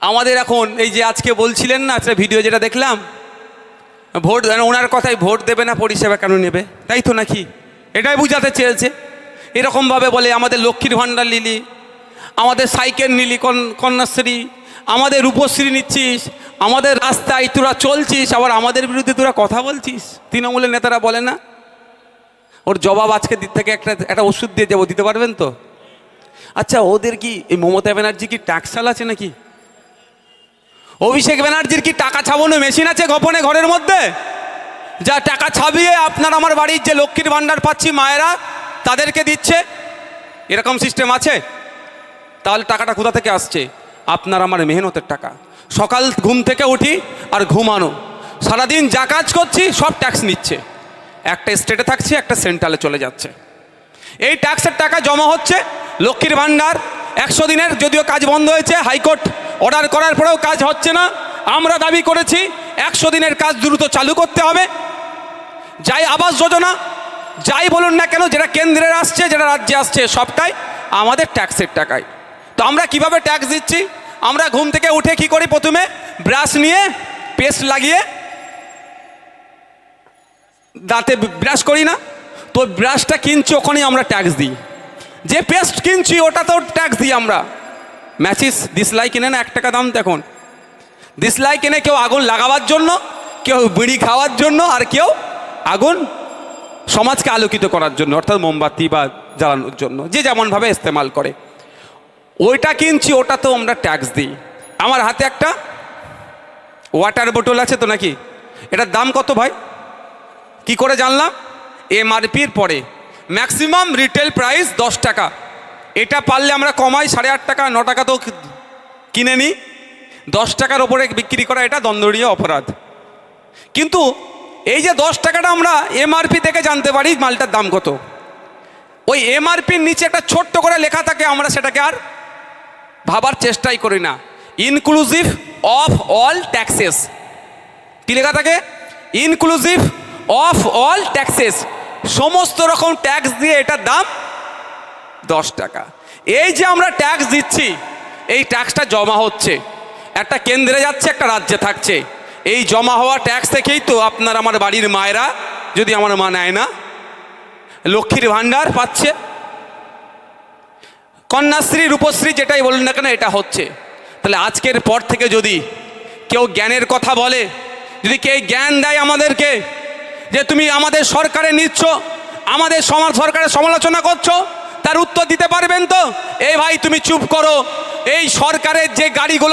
আমাদের এখন এই যে আজকে বলছিলেন না একটা ভিডিও যেটা দেখলাম, ভোট ওনার কথাই ভোট দেবে না পরিষেবা কেন নেবে, তাই তো নাকি? এটাই বুঝাতে চেয়েছে। এরকমভাবে বলে আমাদের লক্ষ্মীর ভাণ্ডার নিলি, আমাদের সাইকেল নিলি, কন্যাশ্রী, আমাদের রূপশ্রী নিচ্ছিস, আমাদের রাস্তায় তোরা চলছিস, আবার আমাদের বিরুদ্ধে তোরা কথা বলছিস। তৃণমূলের নেতারা বলে না? ওর জবাব আজকে দিক থেকে একটা ওষুধ দিয়ে যাবো, দিতে পারবেন তো? আচ্ছা, ওদের কি এই মমতা ব্যানার্জি কি ট্যাক্সাল আছে নাকি? অভিষেক ব্যানার্জির কি টাকা ছাপানো মেশিন আছে গোপনে ঘরের মধ্যে, যা টাকা ছাপিয়ে আপনার আমার বাড়ির যে লক্ষ্মীর ভাণ্ডার পাচ্ছি মায়েরা তাদেরকে দিচ্ছে? এরকম সিস্টেম আছে? তাহলে টাকাটা কোথা থেকে আসছে? আপনার আমার মেহনতের টাকা। সকাল ঘুম থেকে উঠি আর ঘুমানো, সারাদিন যা কাজ করছি সব ট্যাক্স নিচ্ছে। একটা স্টেটে থাকছে, একটা সেন্ট্রালে চলে যাচ্ছে। এই ট্যাক্সের টাকা জমা হচ্ছে। লক্ষ্মীর ভাণ্ডার 100 দিনের যদিও কাজ বন্ধ হয়েছে, হাইকোর্ট অর্ডার করার পরেও কাজ হচ্ছে না। আমরা দাবি করেছি 100 দিনের কাজ দ্রুত চালু করতে হবে। যাই আবাস যোজনা, যাই বলুন না কেন, যেটা কেন্দ্রের আসছে, যেটা রাজ্যে আসছে, সবটাই আমাদের ট্যাক্সের টাকায়। তো আমরা কিভাবে ট্যাক্স দিচ্ছি? আমরা ঘুম থেকে উঠে কি করি? প্রথমে ব্রাশ নিয়ে পেস্ট লাগিয়ে দাঁতে ব্রাশ করি না? তো ব্রাশটা কিনছি, ওখানেই আমরা ট্যাক্স দিই। যে পেস্ট কিনছি ওটাতেও ট্যাক্স দিই আমরা। ম্যাচিস দিশলাই কিনে না 1 টাকা দাম। দেখুন, দিশলাই কিনে কেউ আগুন লাগাবার জন্য, কেউ বিড়ি খাওয়ার জন্য, আর কেউ আগুন সমাজকে আলোকিত করার জন্য, অর্থাৎ মোমবাতি বা জ্বালানোর জন্য, যে যেমনভাবে ইস্তেমাল করে। ওইটা কিনছি, ওটাতেও আমরা ট্যাক্স দিই। আমার হাতে একটা ওয়াটার বোতল আছে তো নাকি? এটার দাম কত ভাই? কি করে জানলাম? এমআরপির পরে ম্যাক্সিমাম রিটেল প্রাইস 10 টাকা। এটা পারলে আমরা কমাই 8.5 টাকা, 9 টাকা তো কিনে নিই। 10 টাকার ওপরে বিক্রি করা এটা দণ্ডনীয় অপরাধ। কিন্তু এই যে 10 টাকাটা আমরা এমআরপি থেকে জানতে পারি মালটার দাম কত, ওই এমআরপির নিচে একটা ছোট্ট করে লেখা থাকে, আমরা সেটাকে আর ভাবার চেষ্টাই করি না। Inclusive of all taxes. কি লেখা থাকে? Inclusive of all taxes. সমস্ত রকম ট্যাক্স দিয়ে এটার দাম 10 টাকা। এই যে আমরা ট্যাক্স দিচ্ছি, এই ট্যাক্সটা জমা হচ্ছে, একটা কেন্দ্রে যাচ্ছে, একটা রাজ্যে থাকছে। এই জমা হওয়া ট্যাক্স থেকেই তো আপনার আমার বাড়ির মায়েরা, যদি আমার মা নেয় না, লক্ষ্মীর ভাণ্ডার পাচ্ছে, কন্যাশ্রী, রূপশ্রী, যেটাই বলুন না কেন, এটা হচ্ছে। তাহলে আজকের পর থেকে যদি কেউ জ্ঞানের কথা বলে, যদি কেউ জ্ঞান দেয় আমাদেরকে যে তুমি আমাদের সরকারে নিচ্ছ, আমাদের সরকারের সমালোচনা করছো, তার উত্তর দিতে পারবেন তো? এই ভাই তুমি চুপ করো। এই সরকারের যে গাড়িগুলো